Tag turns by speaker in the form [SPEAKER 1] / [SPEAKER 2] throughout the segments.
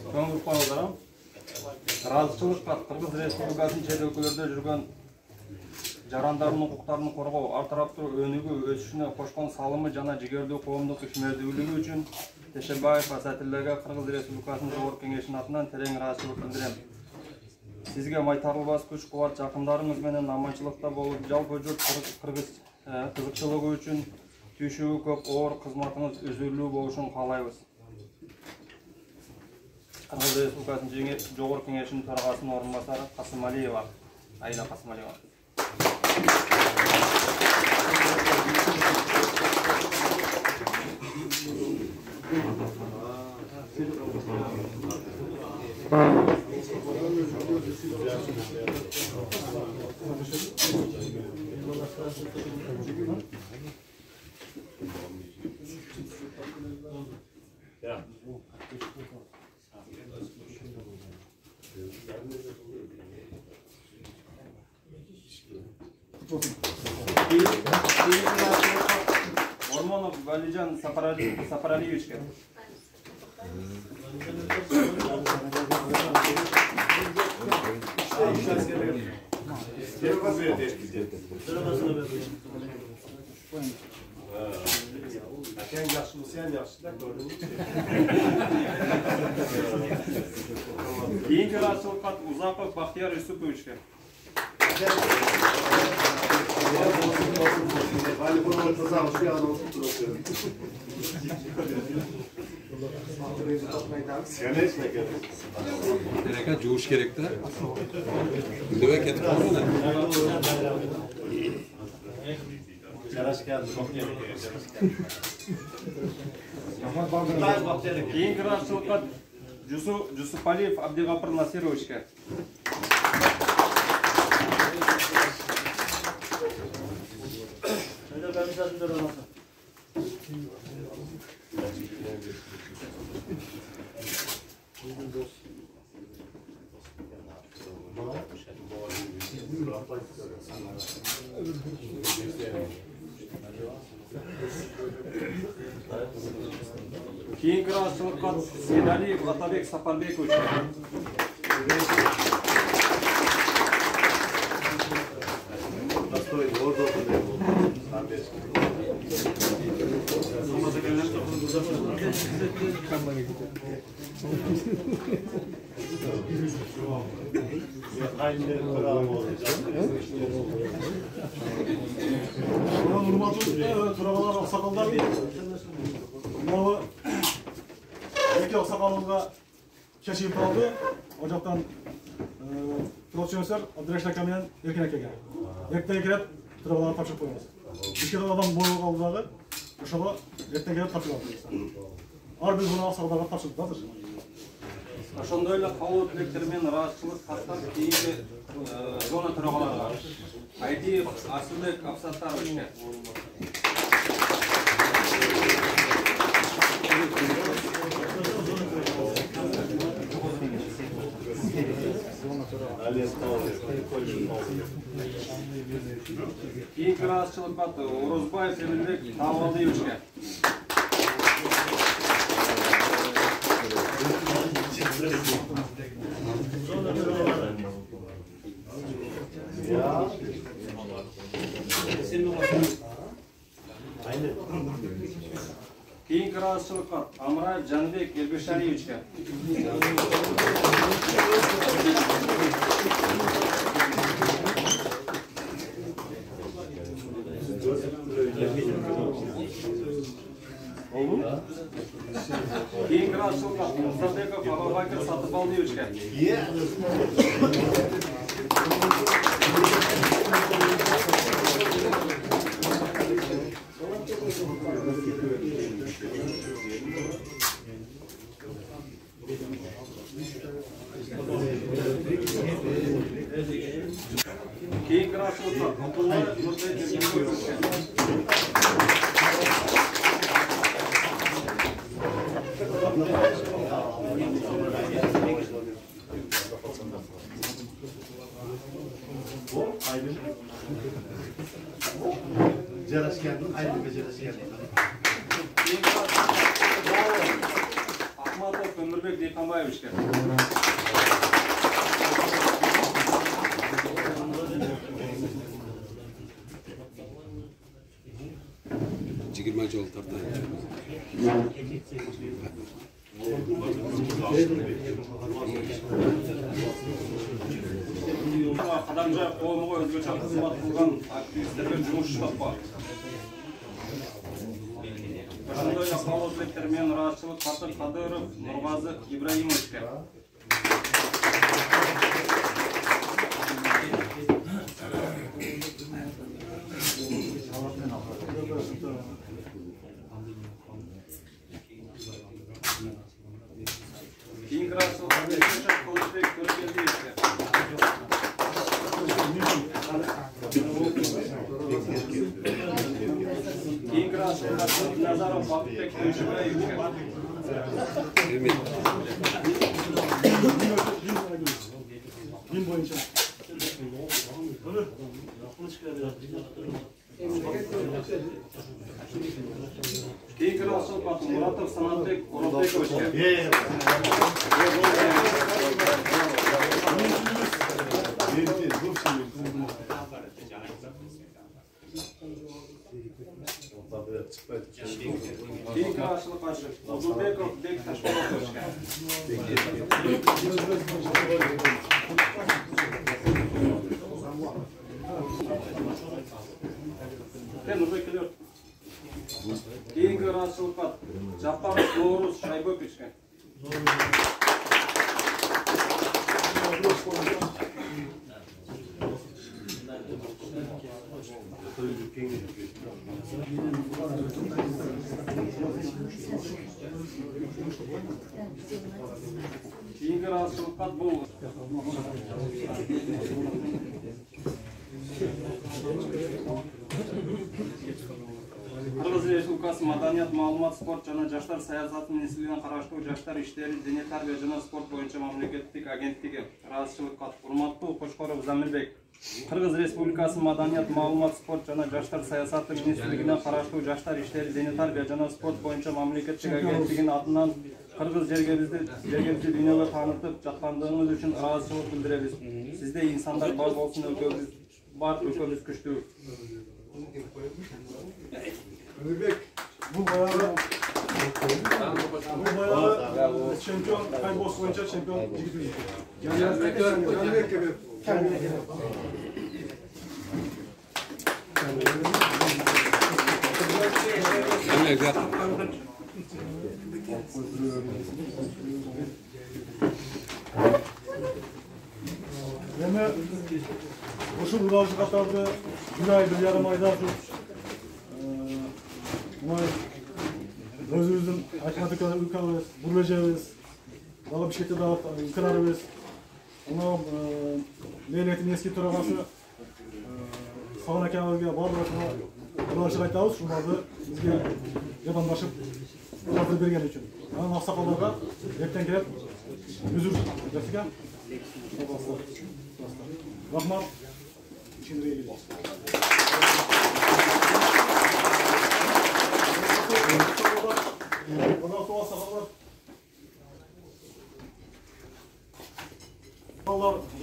[SPEAKER 1] Көңіл қойылдарым. Разышылыққа Қырғыз Республикасының шет өлкөлөрдө жүргөн жарандардын укуктарын коргоо, ар тараптуу өнүгүү өсүшүнө кошкон салымы жана жигердүү коомдук ишмердүүлүгү үчүн Тешебаев Асатиллерге Кыргыз Республикасынын Жогорку Кеңешинин атынан терең ыраазычылык билдирем. Сизге майтарылбас күч кубат жакындарыңыз менен аманчылыкта болуп, жалпы журт кыргыз кызыкчылыгы үчүн түйшүгү көп оор кызматыңыз үзүлүү болушун каалайбыз. Кыргыз Республикасынын Жогорку Кеңешинин төрагасынын орун басары Касымалиева, Айла Касымалиева. Ормонов Валиджан Сапаралиевичке. Кийинки ыраазычылыкка Узаков Бахтияр Юсуповичке.
[SPEAKER 2] Gerek juş gerek de. Döve ketip olmadı.
[SPEAKER 1] Keyingi ыраазычылыкка Жусупалиев Абдигапыр Насировичке. Keyingi ыраазычылыкка Сейдалиев Атабек Сапарбекович.
[SPEAKER 3] Turağalar aksakallar değil. Bunları erkek aksakallığa keşif aldı. Ocaktan profesör Abdüreşit Akami'nin erken erkeğe. Erkekte girip turağalara tapşırıp koyması. Bir kere adam boyu kaldığı uşağı erkekte girip tapşırıp aldı. Ar biz bunu aksakallara tapşırdık.
[SPEAKER 1] Ошондой эле кабыл тилектер менен ыраазычылык каттап кийинки зона төрагалары бар. Айтиев Асылбек Абсаттаровичке. Кийинки ыраазычылык каты Орозбаев Эмилбек Табалдиевичке. Keyingi ыраазычылыкка Амраев Жанбек Эрбешалиевичке. Keyingi ыраазычылыкка Мурзабеков Абабакир Сатыбалдиевичке. Keyingi ыраазычылыкка Абдуллаев Нурбек Эргенбековичке.
[SPEAKER 4] Жарашкен, айылға жарашкен.
[SPEAKER 1] Ахматов Өмірбек Дейханбаевичке.
[SPEAKER 2] Жигирма жол тартайын.
[SPEAKER 1] Қадамжай қоймыға өзгеше қызмат қылған активистерге жұмыс штабы. Ошондой колхозбектермен ыраазычылык Батыр Кадыров Нургазы Ибраимовичке. Кийинки ыраазычылык Кылычбек Төрөкелдиевичке. Кийинки ыраазычылык Назаров Бакытбек Күйшүбаевичке.
[SPEAKER 3] Gün boyunca.
[SPEAKER 1] Кийинки ыраазычылык Муратов Санатбек Оробековичке. Кийинки ыраазычылык Абдулбеков Бек Ташпаровичке. Кийинки ыраазычылык Жапаров Ноорuz Шайбековичке. Кийинки ыраазычылыкка бул Кыргыз Республикасы Маданият, маалымат, спорт жана жаштар саясаты министрлигине караштуу жаштар иштери, дене тарбия жана спорт боюнча мамлекеттик агенттиги ыраазычылыкка урматтуу Кошкоров Замирбек. Кыргыз Республикасы Маданият, маалымат, спорт жана жаштар саясаты министрлигине караштуу жаштар иштери, дене тарбия жана спорт боюнча мамлекеттик агенттигинин атынан кыргыз жергебизди дүйнөгө таанытып жаткандыгыңыз үчүн ыраазычылык билдиребиз. Сизде инсандар бар болсун, өлкөбүз бар, өлкөбүз күчтүү.
[SPEAKER 3] Bu bayağı şampiyon kaybos boyunca şampiyon jigit. Yani şu bulaşık katardı, bir ay, bir yarım ayda özümüzün akmadık ülkemiz, burulacağımız, dalı bir şekilde ülkelerimiz, ona devletin eski turabası sağın ekemizge bağlı başına bulaşık aytağız, şunları bizge yabanlaşıp uzatır bergen için. Yani aksakallarga erken gelip özür dersiken rahmat içindiriye geliyor. Ondan sonra sakallar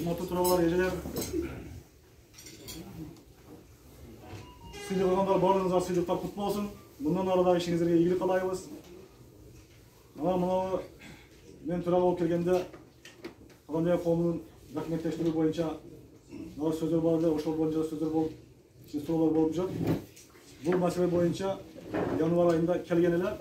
[SPEAKER 3] motor turalar, geceler sıylık olanlar barınızda sıylıkta kutlu olsun. Bundan arada işinizlerge ilgili kalayımız. Ama ben turalı olup kelgende Kalandiya konumunun dokumentleştirme boyunca sözler vardı, oşol boyunca sözler bol, sorular bolup jok. Bu mesele boyunca yanvar ayında kelgeneler